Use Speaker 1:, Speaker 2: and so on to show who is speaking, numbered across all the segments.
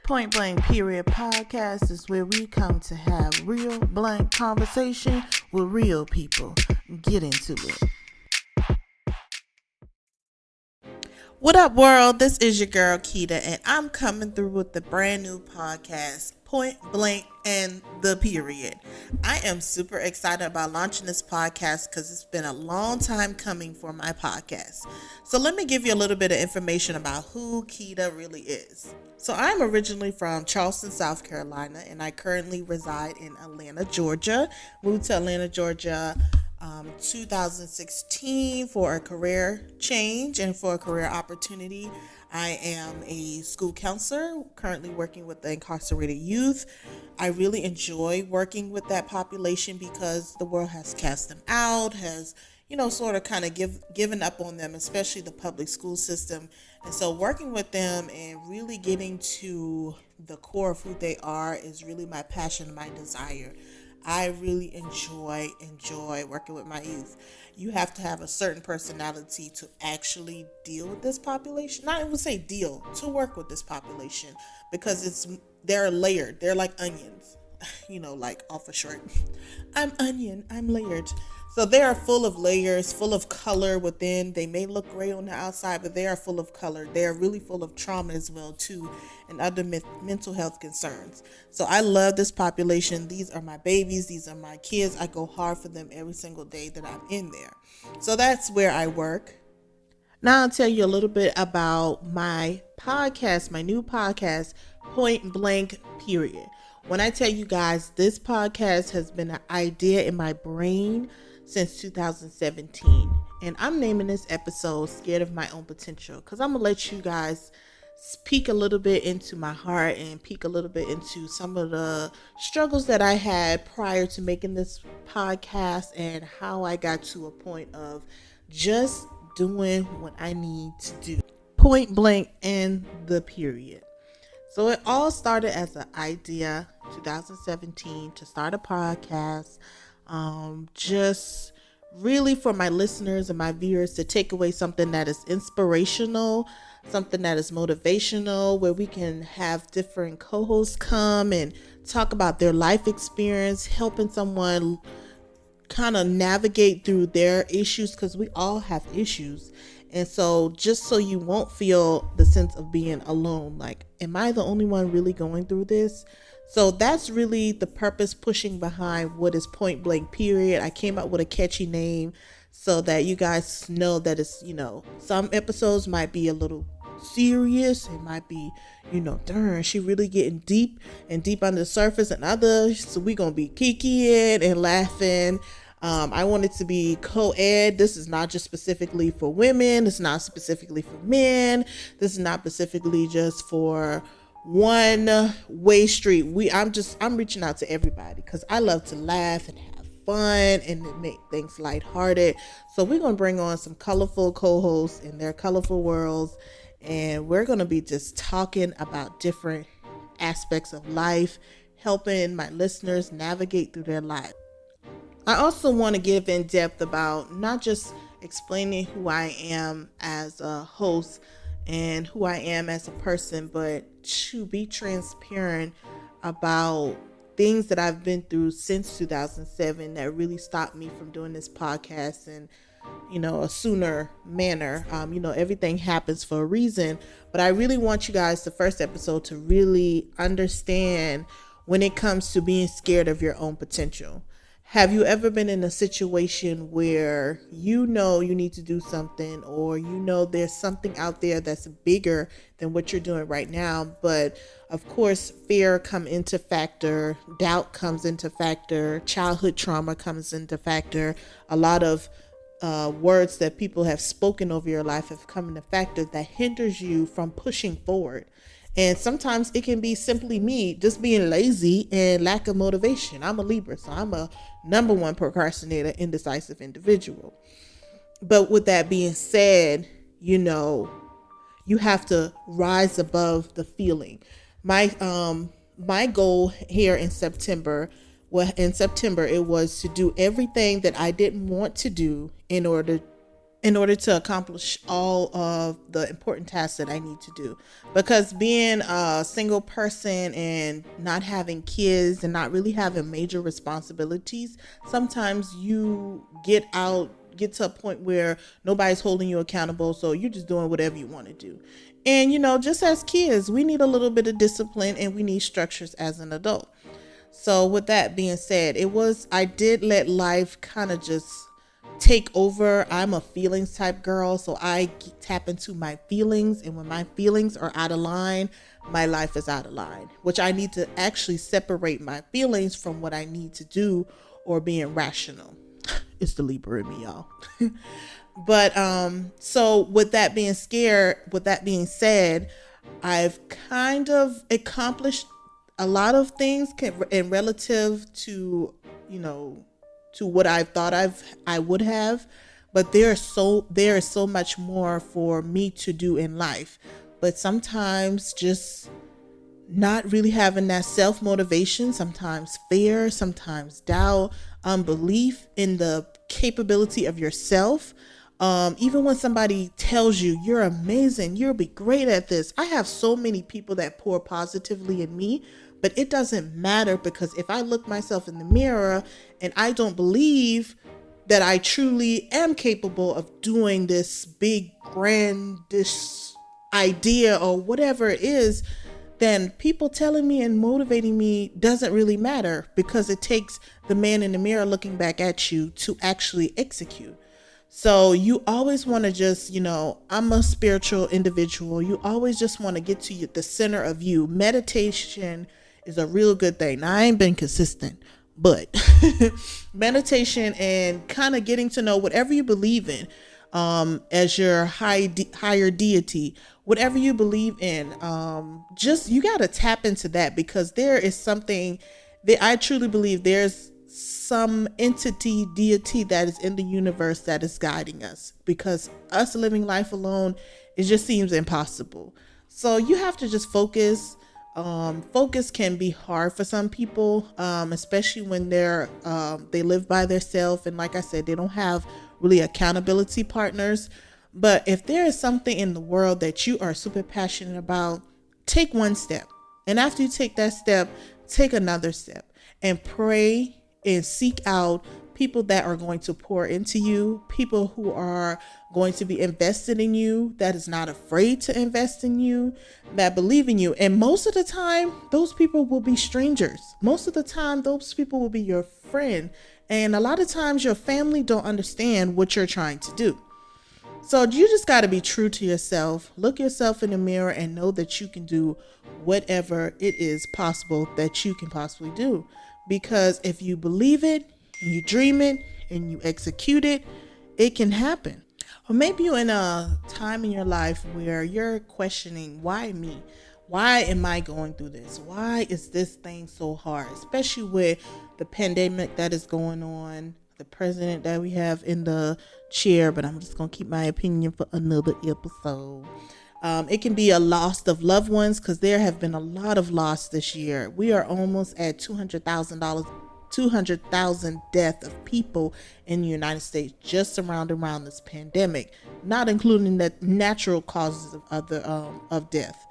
Speaker 1: Point Blank Period Podcast is where we come to have real blank conversation with real people. Get into it. What up, world? This is your girl, Keita, and I'm coming through with the brand new podcast, Point Blank and the Period. I am super excited about launching this podcast because it's been a long time coming for my podcast. So let me give you a little bit of information about who Keita really is. So I'm originally from Charleston, South Carolina, and I currently reside in Atlanta, Georgia. Moved to Atlanta, Georgia 2016 for a career change and for a career opportunity. I am a school counselor, currently working with the incarcerated youth. I really enjoy working with that population because the world has cast them out, has sort of kind of given up on them, especially the public school system. And so working with them and really getting to the core of who they are is really my passion and my desire. I really enjoy working with my youth. You have to have a certain personality to actually deal with this population. Not even say deal, to work with this population, because they're layered. They're like onions, like off a short. I'm onion, I'm layered. So they are full of layers, full of color within. They may look gray on the outside, but they are full of color. They are really full of trauma as well, too, and other mental health concerns. So I love this population. These are my babies. These are my kids. I go hard for them every single day that I'm in there. So that's where I work. Now I'll tell you a little bit about my podcast, my new podcast, Point Blank Period. When I tell you guys, this podcast has been an idea in my brain since 2017, and I'm naming this episode Scared of My Own Potential, because I'm gonna let you guys peek a little bit into my heart and peek a little bit into some of the struggles that I had prior to making this podcast and how I got to a point of just doing what I need to do. Point blank and the period. So it all started as an idea 2017 to start a podcast, just really for my listeners and my viewers to take away something that is inspirational, something that is motivational, where we can have different co-hosts come and talk about their life experience, helping someone kind of navigate through their issues, because we all have issues. And so just so you won't feel the sense of being alone, like, am I the only one really going through this? So that's really the purpose pushing behind what is Point Blank Period. I came up with a catchy name so that you guys know that it's, some episodes might be a little serious. It might be, darn, she really getting deep under the surface, and others, so we gonna be kikiing and laughing. I want it to be co-ed. This is not just specifically for women. It's not specifically for men. This is not specifically just for one way street. I'm reaching out to everybody because I love to laugh and have fun and make things lighthearted. So we're going to bring on some colorful co-hosts in their colorful worlds, and we're going to be just talking about different aspects of life, helping my listeners navigate through their life. I also want to give in depth about not just explaining who I am as a host and who I am as a person, but to be transparent about things that I've been through since 2007 that really stopped me from doing this podcast in, a sooner manner. Everything happens for a reason, but I really want you guys, the first episode, to really understand when it comes to being scared of your own potential. Have you ever been in a situation where you need to do something, or there's something out there that's bigger than what you're doing right now, but of course fear come into factor, doubt comes into factor, childhood trauma comes into factor, a lot of words that people have spoken over your life have come into factor that hinders you from pushing forward. And sometimes it can be simply me just being lazy and lack of motivation. I'm a Libra, so I'm a number one procrastinator, indecisive individual. But with that being said, you have to rise above the feeling. My goal here in September, it was to do everything that I didn't want to do in order in order to accomplish all of the important tasks that I need to do. Because being a single person and not having kids and not really having major responsibilities, sometimes you get to a point where nobody's holding you accountable, so you're just doing whatever you want to do. And just as kids, we need a little bit of discipline and we need structures as an adult. So with that being said, I did let life kind of just take over. I'm a feelings type girl, so I tap into my feelings, and when my feelings are out of line, my life is out of line, which I need to actually separate my feelings from what I need to do or being rational. It's the Libra in me, y'all. But so with that being said, I've kind of accomplished a lot of things in relative to to what I thought I would have, but there is so much more for me to do in life. But sometimes just not really having that self motivation, sometimes fear, sometimes doubt, unbelief in the capability of yourself. Even when somebody tells you you're amazing, you'll be great at this. I have so many people that pour positively in me, but it doesn't matter, because if I look myself in the mirror and I don't believe that I truly am capable of doing this big, grand, this idea or whatever it is, then people telling me and motivating me doesn't really matter, because it takes the man in the mirror looking back at you to actually execute. So you always want to just, I'm a spiritual individual. You always just want to get to the center of you. Meditation is a real good thing. Now, I ain't been consistent, but meditation and kind of getting to know whatever you believe in as your higher deity, whatever you believe in, just you got to tap into that, because there is something that I truly believe there's some entity, deity that is in the universe that is guiding us, because us living life alone, it just seems impossible. So you have to just focus. Focus can be hard for some people, especially when they live by themselves, and like I said, they don't have really accountability partners. But if there is something in the world that you are super passionate about, take one step, and after you take that step, take another step, and pray and seek out people that are going to pour into you, people who are going to be invested in you, that is not afraid to invest in you, that believe in you. And most of the time, those people will be strangers. Most of the time, those people will be your friend. And a lot of times your family don't understand what you're trying to do. So you just got to be true to yourself. Look yourself in the mirror and know that you can do whatever it is possible that you can possibly do. Because if you believe it, you dream it, and you execute it, it can happen. Or maybe you're in a time in your life where you're questioning, why me? Why am I going through this? Why is this thing so hard? Especially with the pandemic that is going on, the president that we have in the chair, but I'm just going to keep my opinion for another episode. It can be a loss of loved ones, because there have been a lot of loss this year. We are almost at $200,000 death of people in the United States just around this pandemic, not including the natural causes of death.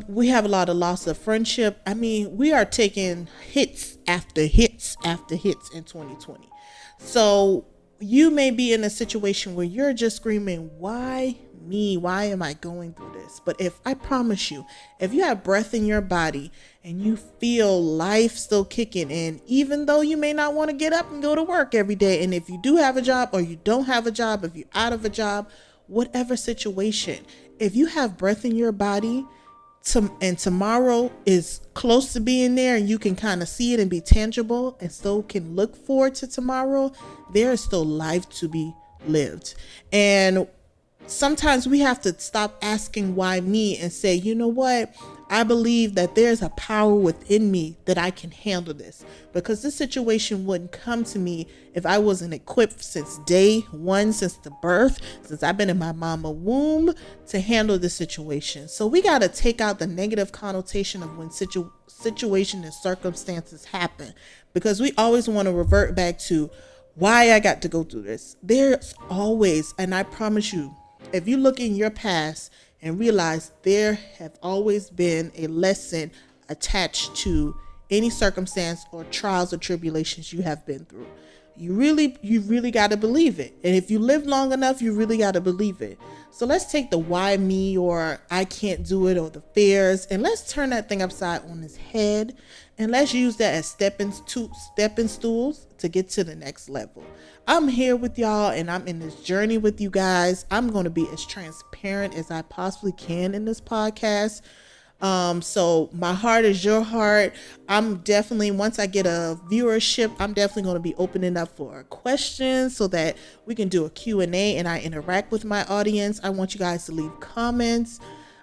Speaker 1: We have a lot of loss of friendship. I mean, we are taking hits after hits after hits in 2020. So you may be in a situation where you're just screaming, why me? Why am I going through this? But I promise you, if you have breath in your body and you feel life still kicking in, even though you may not want to get up and go to work every day, and if you do have a job or you don't have a job, if you're out of a job, whatever situation, if you have breath in your body, and tomorrow is close to being there, and you can kind of see it and be tangible, and still can look forward to tomorrow, there is still life to be lived. And sometimes we have to stop asking why me and say, you know what? I believe that there's a power within me that I can handle this, because this situation wouldn't come to me if I wasn't equipped since day one, since the birth, since I've been in my mama womb to handle this situation. So we got to take out the negative connotation of when situation and circumstances happen, because we always want to revert back to why I got to go through this. There's always, and I promise you, if you look in your past and realize there have always been a lesson attached to any circumstance or trials or tribulations you have been through. You really got to believe it. And if you live long enough, you really got to believe it. So let's take the why me or I can't do it or the fears, and let's turn that thing upside on its head, and let's use that as stepping stools to get to the next level. I'm here with y'all, and I'm in this journey with you guys. I'm going to be as transparent as I possibly can in this podcast. So my heart is your heart. I'm definitely, once I get a viewership, I'm definitely going to be opening up for questions so that we can do a Q&A and I interact with my audience. I want you guys to leave comments.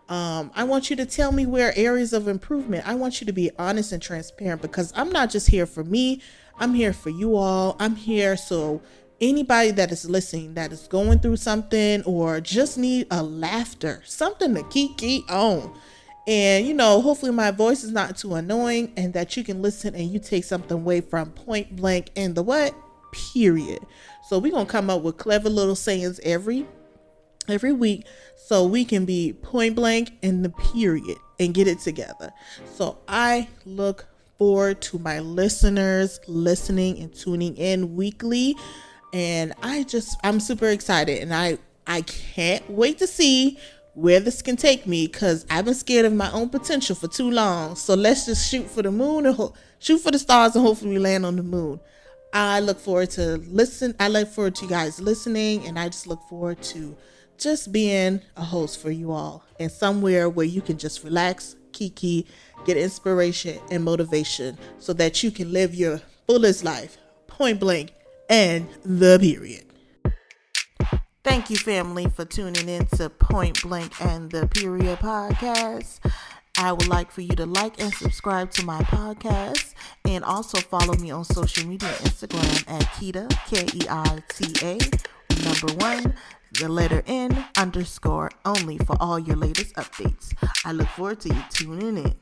Speaker 1: I want you to tell me where areas of improvement. I want you to be honest and transparent, because I'm not just here for me. I'm here for you all. I'm here so anybody that is listening that is going through something or just need a laughter, something to keep on. And, hopefully my voice is not too annoying and that you can listen and you take something away from point blank and the what? Period. So we're going to come up with clever little sayings every week so we can be point blank and the period and get it together. So I look forward to my listeners listening and tuning in weekly. And I'm super excited, and I can't wait to see where this can take me, because I've been scared of my own potential for too long. So let's just shoot for the moon and shoot for the stars, and hopefully we land on the moon. I look forward to you guys listening, and I just look forward to just being a host for you all, and somewhere where you can just relax, kiki, get inspiration and motivation so that you can live your fullest life, point blank and the period. Thank you, family, for tuning in to Point Blank and the Period podcast. I would like for you to like and subscribe to my podcast, and also follow me on social media, Instagram at Keita, Keita, number 1, the letter N _ only for all your latest updates. I look forward to you tuning in.